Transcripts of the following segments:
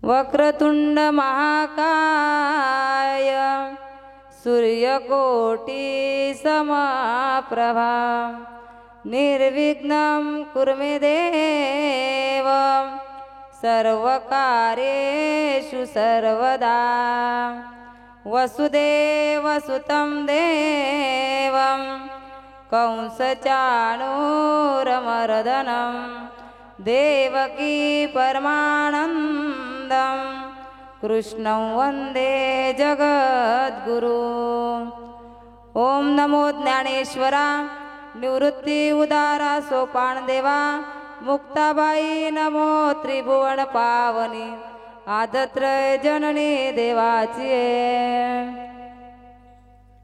वक्रतुंड महाकाय सूर्यकोटी समप्रभा निर्विघ्नं कुरु मे देव सर्वकार्येषु सर्वदा वसुदेवसुतं देवं कंसचाणूरमर्दनं देवकी परमानन्दं कृष्णं वन्दे जगद्गुरु। ओम नमो ज्ञानेश्वरा निवृत्ती उदारा सोपान देवा मुक्ताबाई नमो त्रिभुवन पावनी आदत्रय जननी देवाची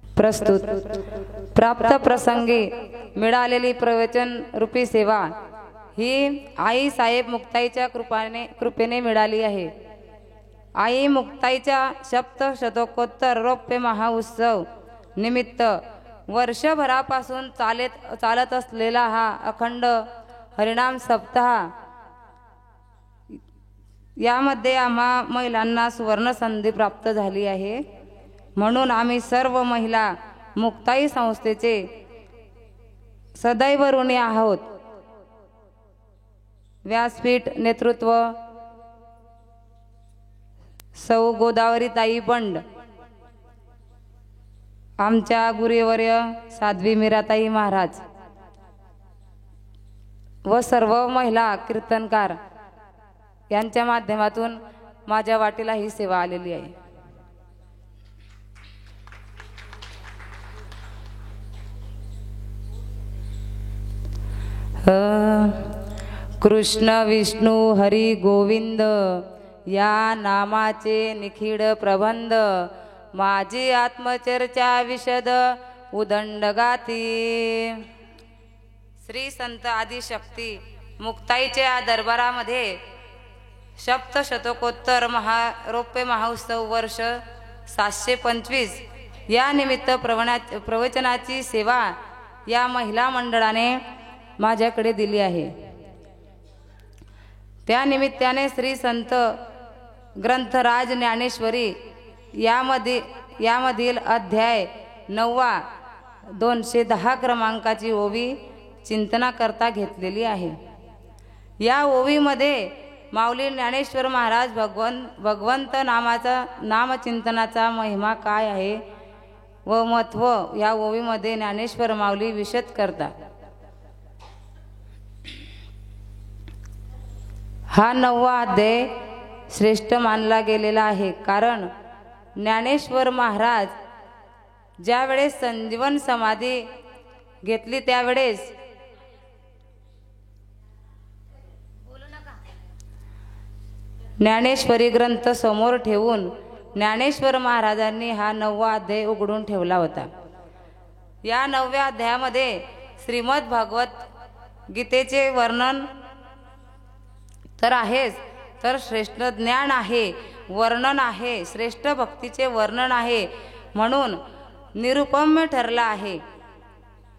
प्रस्तुत प्राप्त प्रसंगी मिळालेली प्रवचन रूपी सेवा ही आई साहेब मुक्ताईच्या कृपेने मिळाली आहे। आई मुक्ताईच्या सप्तशतकोत्तर रौप्य महाउत्सव निमित्त वर्षभरापासून चालत असलेला हा अखंड हरिनाम सप्ताह यामध्ये आम्हा महिलांना सुवर्ण संधी प्राप्त झाली आहे। म्हणून आम्ही सर्व महिला मुक्ताई संस्थेचे सदैव ऋणी आहोत। व्यासपीठ नेतृत्व सौ गोदावरी ताई बंड, आमच्या गुरुवर्य साध्वी मीराताई महाराज व सर्व महिला कीर्तनकार यांच्या माध्यमातून माझ्या वाटेला ही सेवा आलेली आहे। कृष्ण विष्णू हरी गोविंद या नामाचे निखिड प्रबंध माझी आत्मचर्चा विशद उदंड गाती। श्री संत आदिशक्ती मुक्ताईच्या दरबारामध्ये सप्तशतकोत्तर रौप्य महोत्सव वर्ष 725 या निमित्त प्रवचनाची सेवा या महिला मंडळाने माझ्याकडे दिली आहे। त्या निमित्ताने श्री संत ग्रंथराज ज्ञानेश्वरी यामधील अध्याय 9 210 क्रमांकाची ओवी चिंतना करता घेतलेली आहे। या ओवीमध्ये माऊली ज्ञानेश्वर महाराज भगवंत नामाचा नामचिंतनाचा महिमा काय आहे व महत्व या ओवीमध्ये ज्ञानेश्वर माऊली विशद करतात। हा 9वा अध्याय श्रेष्ठ मानला गेलेला आहे, कारण ज्ञानेश्वर महाराज ज्यावेळेस संजीवन समाधी घेतली त्यावेळेस ज्ञानेश्वरी ग्रंथ समोर ठेवून ज्ञानेश्वर महाराजांनी हा 9वा अध्याय उघडून ठेवला होता। या 9व्या अध्यायामध्ये श्रीमद भागवत गीतेचे वर्णन तर आहेच, तर श्रेष्ठ ज्ञान आहे, वर्णन आहे, श्रेष्ठ भक्तीचे वर्णन आहे, म्हणून निरुपम्य ठरला आहे।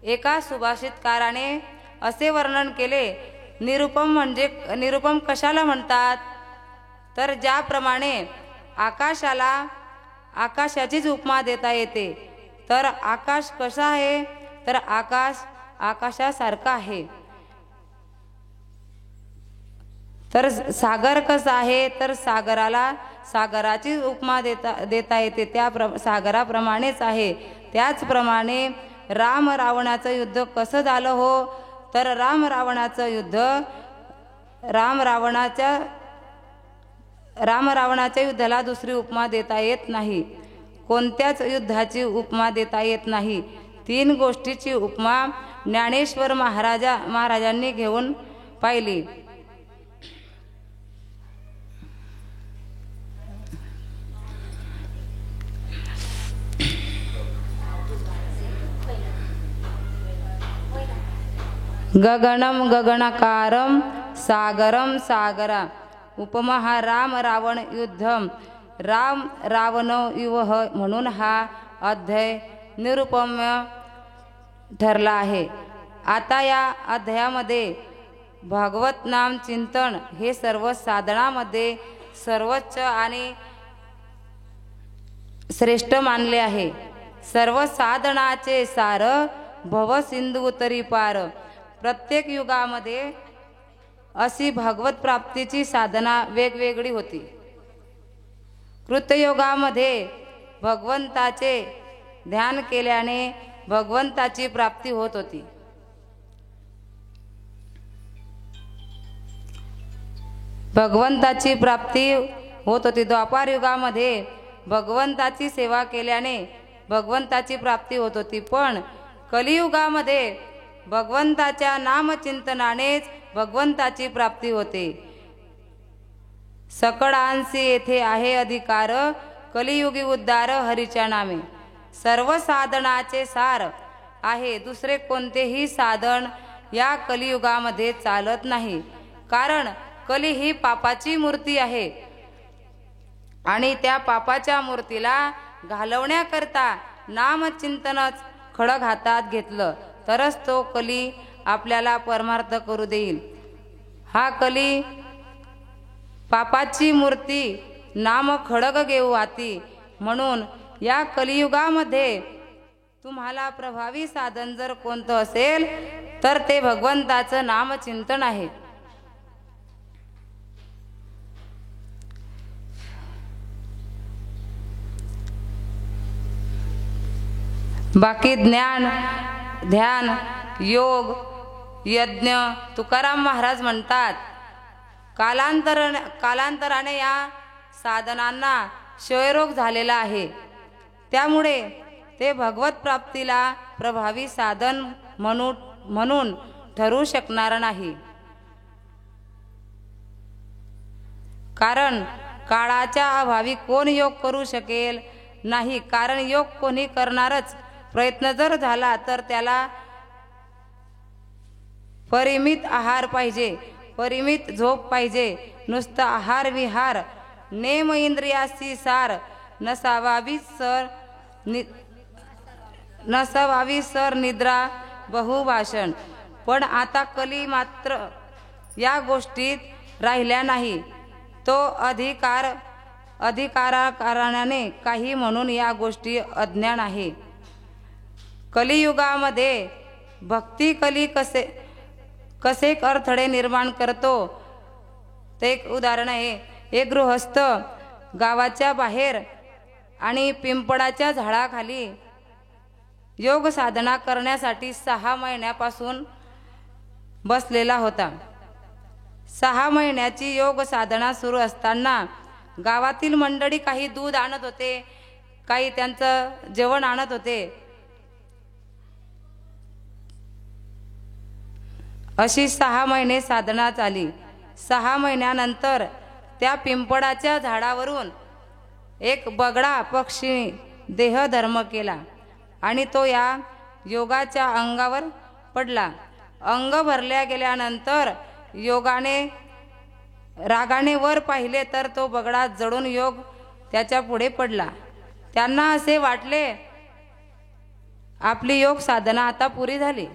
एका सुभाषितकाराने असे वर्णन केले, निरुपम कशाला म्हणतात, तर ज्याप्रमाणे आकाशाला आकाशाचीच उपमा देता येते, तर आकाश कसा आहे, तर आकाश आकाशासारखा आहे। तर सागर कसा आहे, तर सागराला सागराची उपमा देता येते, त्या सागराप्रमाणेच आहे। त्याचप्रमाणे राम रावणाचं युद्ध कसं झालं हो, तर राम रावणाच्या युद्धाला दुसरी उपमा देता येत नाही, कोणत्याच युद्धाची उपमा देता येत नाही। 3 गोष्टीची उपमा ज्ञानेश्वर महाराजांनी घेऊन पाहिली। गगनम गगनाकारम सागरम सागरा उपमा राम रावण युद्धम राम रावण युवह म्हणून हा अध्याय निरुपम्य ठरला आहे। आता या अध्यायामध्ये भागवत नाम चिंतन हे सर्व साधनामध्ये सर्वोच्च आणि श्रेष्ठ मानले आहे। सर्व साधनाचे सार भव सिंधू उतरी पार। प्रत्येक युगामध्ये अशी भगवत प्राप्तीची साधना वेगवेगळी होती। कृतयुगामध्ये भगवंताचे ध्यान केल्याने भगवंताची प्राप्ती होत होती। भगवंताची प्राप्ती होत होती। द्वापार युगामध्ये भगवंताची सेवा केल्याने भगवंताची प्राप्ती होत होती। पण कलियुगामध्ये भगवंताच्या नामचिंतनानेच भगवंताची प्राप्ती होते। सकळांसी येथे आहे अधिकार, कलियुगी उद्धार हरीच्या नामे। सर्व साधनाचे सार आहे, दुसरे कोणतेही साधन या कलियुगामध्ये चालत नाही। कारण कली ही पापाची मूर्ती आहे आणि त्या पापाच्या मूर्तीला घालवण्याकरता नामचिंतनच खडग हातात घेतलं तरच तो कली आपल्याला परमार्थ करू देईल। हा कली पापाची मूर्ती नाम खडग घेऊ आती। म्हणून या कलियुगामध्ये तुम्हाला प्रभावी साधन जर कोणतं असेल तर ते भगवंताचं नामचिंतन आहे। बाकी ज्ञान, ध्यान, योग, यज्ञ तुकाराम महाराज म्हणतात कालांतराने या साधनांना क्षयरोग झालेला आहे। त्यामुळे ते भगवत प्राप्तीला प्रभावी साधन म्हणून ठरू शकणार नाही। कारण काळाच्या अभावी कोण योग करू शकेल नाही। कारण योग कोणी करणारच, प्रयत्न जर झाला तर त्याला परिमित आहार पाहिजे, परिमित झोप पाहिजे। नुसता आहार विहार नेम इंद्रियासी सार, नसावावी सर निद्रा बहुभाषण। पण आता कली मात्र या गोष्टीत राहिल्या नाही। तो अधिकाराने काही म्हणून या गोष्टी अज्ञान आहे। कलियुगामध्ये भक्ती कली कसे अडथळे निर्माण करतो ते एक उदाहरण आहे। एक गृहस्थ गावाच्या बाहेर आणि पिंपळाच्या झाडाखाली योग साधना करण्यासाठी 6 महिन्यापासून बसलेला होता। 6 महिन्याची योग साधना सुरू असताना गावातील मंडळी काही दूध आणत होते, काही त्यांचं जेवण आणत होते। अशी 6 महिने साधना चाली। 6 महिन्यानंतर त्या पिंपळाच्या झाडावरून एक बगळा पक्षी देहधर्म केला आणि तो या योगाच्या अंगावर पडला। अंग भरल्या गेल्यानंतर योगाने रागाने वर पाहिले तर तो बगळा जळून योग त्याच्या पुढे पडला। त्यांना असे वाटले आपली योग साधना आता पुरी झाली।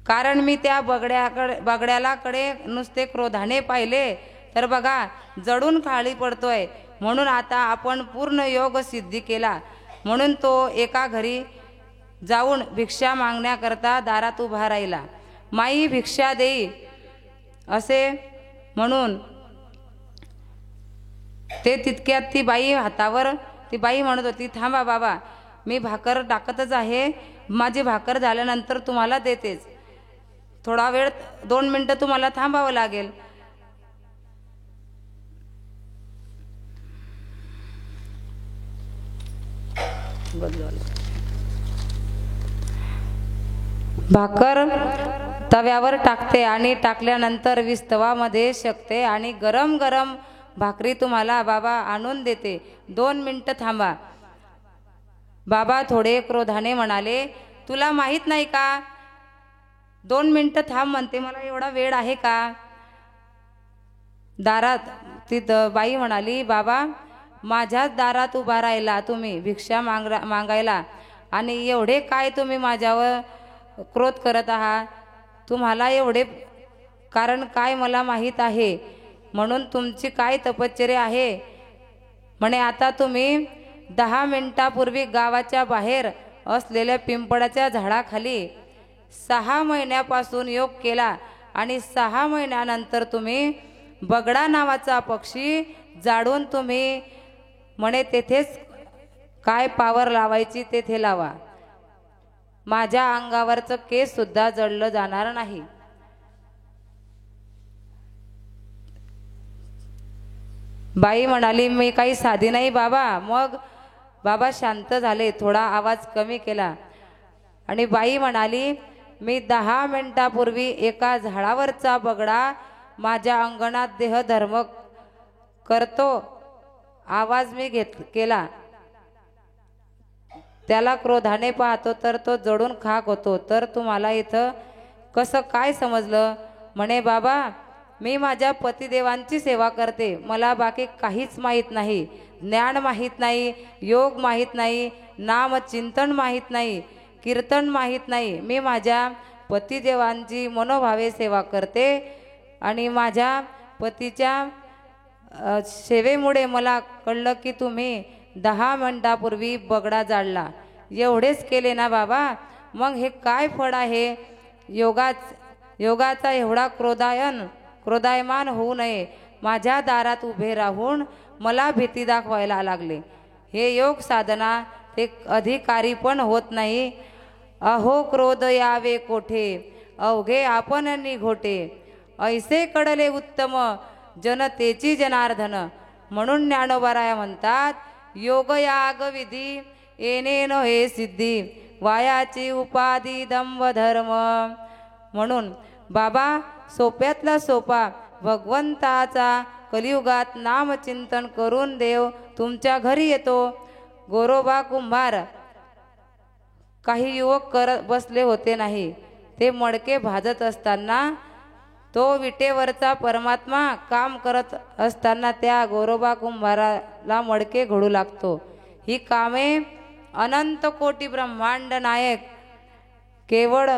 कारण मी त्या बगड्याकडे नुसते क्रोधाने पाहिले तर बघा जळून खाली पडतोय, म्हणून आता आपण पूर्ण योग सिद्धी केला। म्हणून तो एका घरी जाऊन भिक्षा मागण्याकरता दारात उभा राहिला। माई भिक्षा देई असे म्हणून ते तितक्यात ती बाई म्हणत होती, थांबा बाबा, मी भाकर टाकतच आहे, माझी भाकर झाल्यानंतर तुम्हाला देतेच, थोडा वेळ 2 मिनिटं तुम्हाला थांबावं लागेल। भाकर तव्यावर टाकते आणि टाकल्यानंतर विस्तवामध्ये शकते आणि गरम गरम भाकरी तुम्हाला बाबा आणून देते, 2 मिनिटं थांबा। बाबा थोडे क्रोधाने म्हणाले, तुला माहित नाही का 2 मिनिटं थांब म्हणते, मला एवढा वेळ आहे का? दारात तिथं बाई म्हणाली, बाबा माझ्याच दारात उभा राहिला तुम्ही भिक्षा मागायला आणि एवढे काय तुम्ही माझ्यावर क्रोध करत आहात? तुम्हाला एवढे कारण काय मला माहीत आहे म्हणून तुमची काय तपश्चर्या आहे म्हणे. आता तुम्ही 10 मिनिटापूर्वी गावाच्या बाहेर असलेल्या पिंपळाच्या झाडाखाली 6 महिन्यापासून योग केला आणि 6 महिन्यानंतर तुम्ही बगडा नावाचा पक्षी जाळून तुम्ही म्हणे तेथेच काय पावर लावायची तेथे लावा. माझ्या अंगावरचं केस सुद्धा जळलं जाणार नाही. बाई म्हणाली मी काही साधी नाही बाबा. मग बाबा शांत झाले, थोडा आवाज कमी केला आणि बाई म्हणाली मी 10 मिनिटापूर्वी एका झाडावरचा बगडा माझ्या अंगणात देहधर्म करतो आवाज मी केला. त्याला क्रोधाने पाहतो तर तो जडून खाक होतो. तर तुम्हाला इथं कसं काय समजलं म्हणे. बाबा मी माझ्या पतिदेवांची सेवा करते, मला बाकी काहीच माहीत नाही. ज्ञान माहीत नाही, योग माहीत नाही, नाम चिंतन माहीत नाही, कीर्तन माहीत नाही. मी माझ्या पतिदेवांची मनोभावे सेवा करते आणि माझ्या पतीच्या सेवेमुळे मला कळलं की तुम्ही 10 मिनिटापूर्वी बगडा जाळला. एवढेच केले ना बाबा. मग हे काय फळ आहे. योगाचा एवढा क्रोधायमान होऊ नये. माझ्या दारात उभे राहून मला भीती दाखवायला लागले. हे योग साधना ते अधिकारी पण होत नाही. अहो क्रोध यावे कोठे अवघे आपण निघोटे. ऐसे कडले उत्तम जनतेची जनार्दन. म्हणून ज्ञानोबाराया म्हणतात योग याग विधी येणे न हे सिद्धी वायाची उपाधी दंभ धर्म. म्हणून बाबा सोप्यातला सोपा भगवंताचा कलियुगात नामचिंतन करून देव तुमच्या घरी येतो. गोरोबा कुंभार काही युवक करत बसले होते नाही. ते मडके भाजत असताना तो विटेवरचा परमात्मा काम करत असताना त्या गोरोबा कुंभाराला मडके घडू लागतो. ही कामे अनंत कोटी ब्रह्मांड नायक केवळ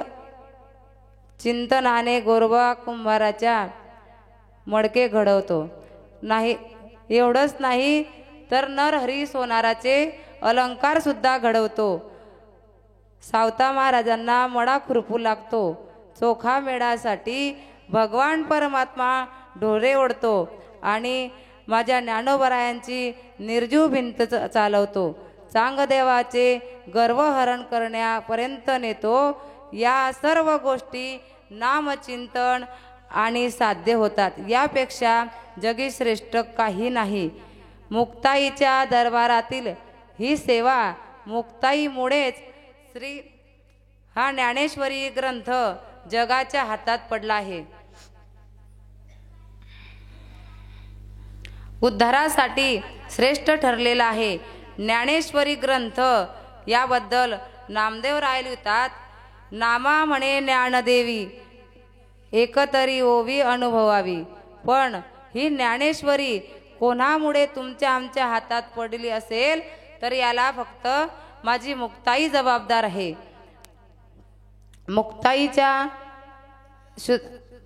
चिंतनाने गोरोबा कुंभाराच्या मडके घडवतो. नाही एवढंच नाही तर नरहरी सोनाराचे अलंकार सुद्धा घडवतो. सावता महाराजांना मडा खुरपू लागतो. चोखा मेळासाठी भगवान परमात्मा ढोरे ओढतो आणि माझ्या ज्ञानोबरायांची निर्जीव भिंत चालवतो. चांगदेवाचे गर्वहरण करण्यापर्यंत नेतो. या सर्व गोष्टी नामचिंतन आणि साध्य होतात. यापेक्षा जगी श्रेष्ठ काही नाही. मुक्ताईच्या दरबारातील ही सेवा मुक्ताईमुळेच हा ज्ञानेश्वरी ग्रंथ जगाच्या हातात पडला आहे. उद्धारासाठी श्रेष्ठ ठरलेला आहे. ज्ञानेश्वरी ग्रंथ याबद्दल नामदेवराय लिहितात नामा म्हणे ज्ञानदेवी एकतरी ओवी अनुभवावी. पण ही ज्ञानेश्वरी कोणामुळे तुमच्या आमच्या हातात पडली असेल तर याला फक्त माझी मुक्ताई जबाबदार आहे.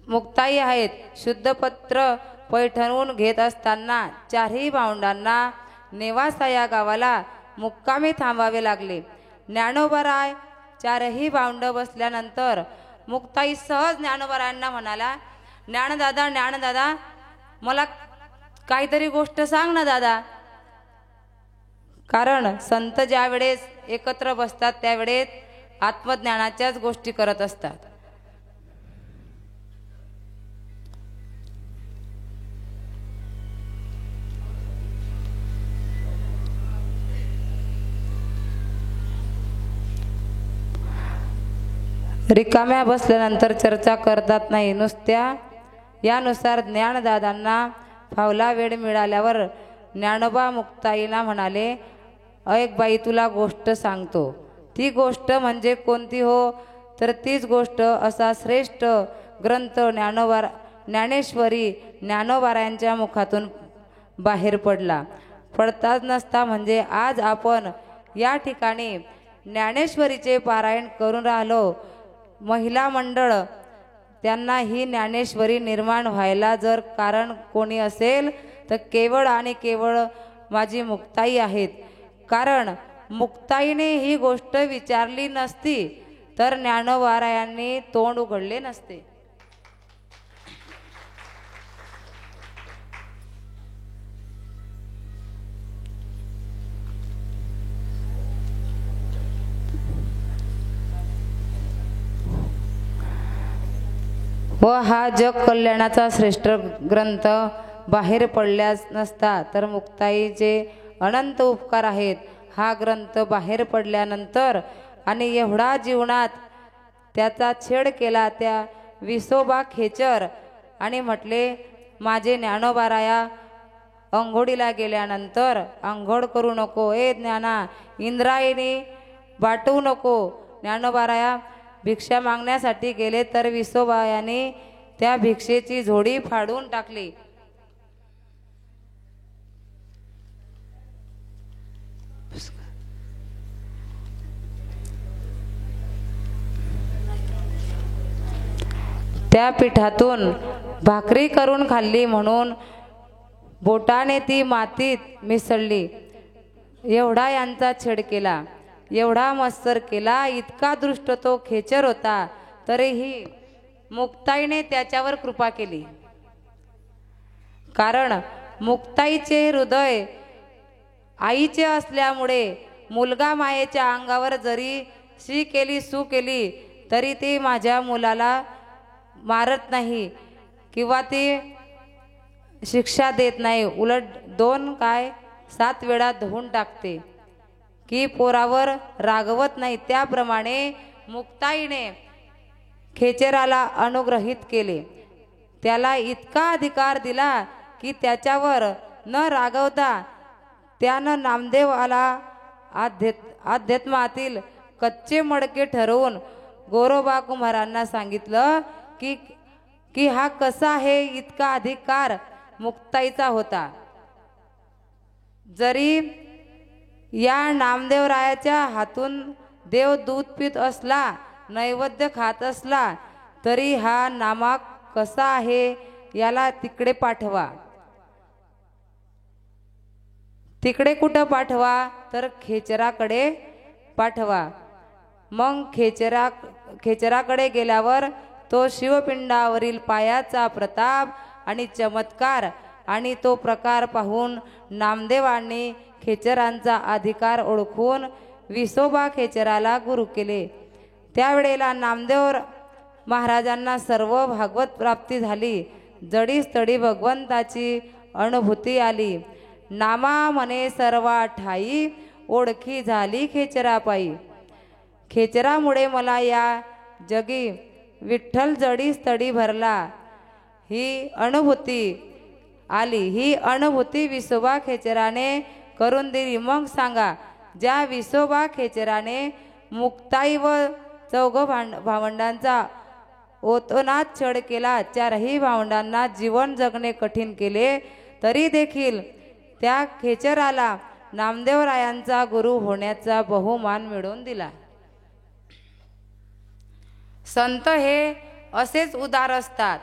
मुक्ताई आहेत. शुद्धपत्र पैठणून घेत असताना चारही भावंडांना नेवासा या गावाला मुक्कामी थांबावे लागले. ज्ञानोबराय चारही भावंड बसल्यानंतर मुक्ताई सहज ज्ञानोबरायांना म्हणाला ज्ञानदादा मला काहीतरी गोष्ट सांग ना दादा. कारण संत ज्या वेळेस एकत्र बसतात त्यावेळेस आत्मज्ञानाच्याच गोष्टी करत असतात. रिकाम्या बसल्यानंतर चर्चा करतात नाही. नुसत्या यानुसार ज्ञानदादांना फावला वेळ मिळाल्यावर ज्ञानोबा मुक्ताईला म्हणाले ऐक बाई तुला गोष्ट सांगतो. ती गोष्ट म्हणजे कोणती हो तर तीच गोष्ट असा श्रेष्ठ ग्रंथ ज्ञानेश्वरी ज्ञानोबारायांच्या मुखातून बाहेर पडताच नसता. म्हणजे आज आपण या ठिकाणी ज्ञानेश्वरीचे पारायण करून राहिलो. महिला मंडळ त्यांना ही ज्ञानेश्वरी निर्माण व्हायला जर कारण कोणी असेल तर केवळ आणि केवळ माझी मुक्ताई आहेत. कारण मुक्ताईने ही गोष्ट विचारली नसती तर ज्ञानोबारायांनी तोंड उघडले नसते. व हा जग कल्याणाचा श्रेष्ठ ग्रंथ बाहेर पडल्यास नसता तर मुक्ताईचे अनंत उपकार आहेत. हा ग्रंथ बाहेर पडल्यानंतर आणि एवढा जीवनात त्याचा छेड केला त्या विसोबा खेचर आणि म्हटले, माझे ज्ञानोबाराया अंघोळीला गेल्यानंतर अंघोळ करू नको, ए ज्ञाना इंद्रायणी वाटू नको. ज्ञानोबाराया भिक्षा मागण्यासाठी गेले तर विसोबायाने त्या भिक्षेची झोडी फाडून टाकली. त्या पिठातून भाकरी करून खाल्ली म्हणून बोटाने ती मातीत मिसळली. एवढा यांचा छेड केला, एवढा मत्सर केला, इतका दृष्ट तो खेचर होता. तरीही मुक्ताईने त्याच्यावर कृपा केली. कारण मुक्ताईचे हृदय आईचे असल्यामुळे मुलगा मायेच्या अंगावर जरी शी केली सू केली तरी ती माझ्या मुलाला मारत नाही किंवा ती शिक्षा देत नाही. उलट 7 वेळा धुवून टाकते की पोरावर रागवत नाही. त्याप्रमाणे मुक्ताईने खेचराला अनुग्रहित केले. त्याला इतका अधिकार दिला की त्याच्यावर न रागवता त्यानं नामदेवाला अध्यात्मातील कच्चे मडके ठरवून गोरोबा कुमारांना सांगितलं की हा कसा आहे. इतका अधिकार मुक्ताईचा होता. जरी या नामदेवरायाच्या हातून देव दूध पित असला, नैवेद्य खात असला, तरी हा नामा कसा आहे याला तिकडे पाठवा. तिकडे कुठं पाठवा तर खेचराकडे पाठवा. मग खेचराकडे गेल्यावर तो शिवपिंडावरील पायाचा प्रताप आणि चमत्कार आणि तो प्रकार पाहून नामदेवांनी खेचरांचा अधिकार ओळखून विसोबा खेचराला गुरु केले. त्यावेळेला नामदेव महाराजांना सर्व भागवत प्राप्ती झाली. जडीस्थळी भगवंताची अनुभूती आली. नामा म्हणे सर्वा ठाई, ओळखी झाली खेचरापायी. खेचरामुळे मला या जगी विठ्ठल जडीस्थळी भरला ही अनुभूती आली. ही अनुभूती विसोबा खेचराने करून दिली. मग सांगा, ज्या विसोबा खेचराने मुक्ताई व 4 भावंडांचा ओतोनात छळ केला, 4ही भावंडांना जीवन जगणे कठीण केले, तरी देखील त्या खेचराला नामदेवरायांचा गुरु होण्याचा बहुमान मिळवून दिला. संत हे असेच उदार असतात.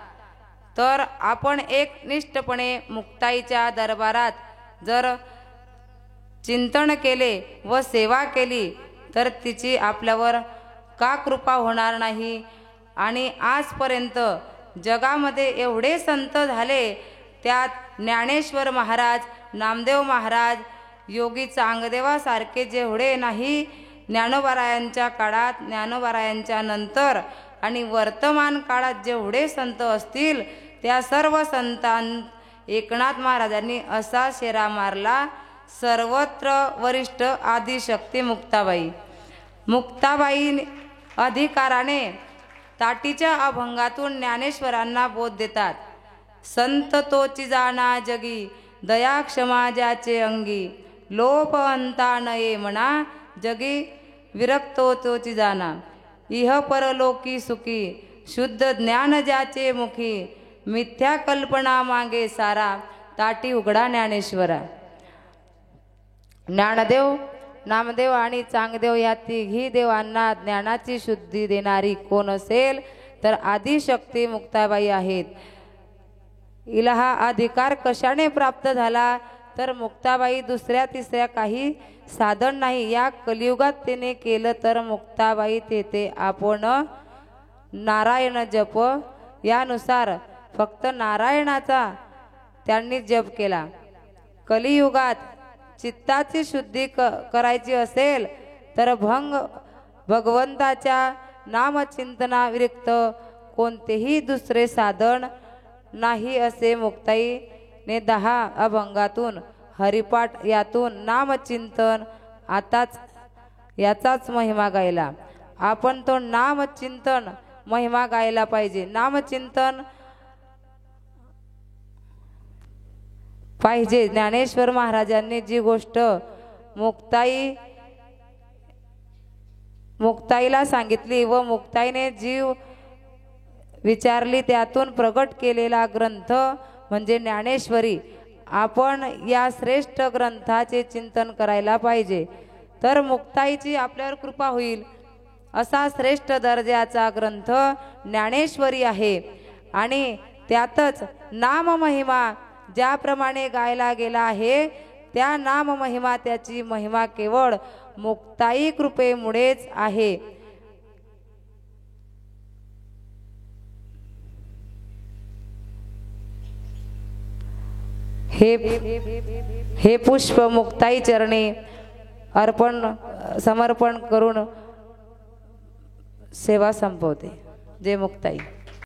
तर आपण एकनिष्ठपणे मुक्ताईच्या दरबारात जर चिंतन केले व सेवा केली तर तिची आपल्यावर का कृपा होणार नाही. आणि आजपर्यंत जगामध्ये एवढे संत झाले, त्यात ज्ञानेश्वर महाराज, नामदेव महाराज, योगी चांगदेवासारखे जेवढे नाही, ज्ञानोबारायांच्या काळात, ज्ञानोबारायांच्या नंतर आणि वर्तमान काळात जेवढे संत असतील त्या सर्व संतांत एकनाथ महाराजांनी असा शेरा मारला, सर्वत्र वरिष्ठ आदिशक्ती मुक्ताबाई. मुक्ताबाई अधिकाराने ताटीच्या अभंगातून ज्ञानेश्वरांना बोध देतात. संत तोची जाणा जगी, दया क्षमा ज्याचे अंगी, लोप अंता नये म्हणा, जगी विरक्तो तोची जाणा, इह परलोकी सुखी, शुद्ध ज्ञान ज्याचे मुखी, मिथ्या कल्पना मागे सारा, ताटी उघडा ज्ञानेश्वरा. ज्ञानदेव, नामदेव आणि चांगदेव या तिघी देवांना ज्ञानाची शुद्धी देणारी कोण असेल तर आदिशक्ती मुक्ताबाई आहेत. हिला हा अधिकार कशाने प्राप्त झाला तर मुक्ताबाई दुसऱ्या तिसऱ्या काही साधन नाही, या कलियुगात तिने केलं तर मुक्ताबाई तेथे आपण नारायण जप यानुसार फक्त नारायणाचा त्यांनी जप केला. कलियुगात चित्ताची शुद्धी करायची असेल तर भगवंताच्या नामचिंतनाव्यतिरिक्त कोणतेही दुसरे साधन नाही असे मुक्ताईने 10 अभंगातून हरिपाठ यातून नामचिंतन आताच याचाच महिमा गायला. आपण तो नामचिंतन महिमा गायला पाहिजे. नामचिंतन पाहिजे. ज्ञानेश्वर महाराजांनी जी गोष्ट मुक्ताईला सांगितली व मुक्ताईने जीव विचारली त्यातून प्रगट केलेला ग्रंथ म्हणजे ज्ञानेश्वरी. आपण या श्रेष्ठ ग्रंथाचे चिंतन करायला पाहिजे तर मुक्ताईची आपल्यावर कृपा होईल. असा श्रेष्ठ दर्जाचा ग्रंथ ज्ञानेश्वरी आहे आणि त्यातच नाम महिमा ज्याप्रमाणे गायला गेला आहे त्या नाम महिमा त्याची महिमा केवळ मुक्ताई कृपेमुळेच आहे. हे पुष्प मुक्ताई चरणी समर्पण करून सेवा संपवते. जय मुक्ताई.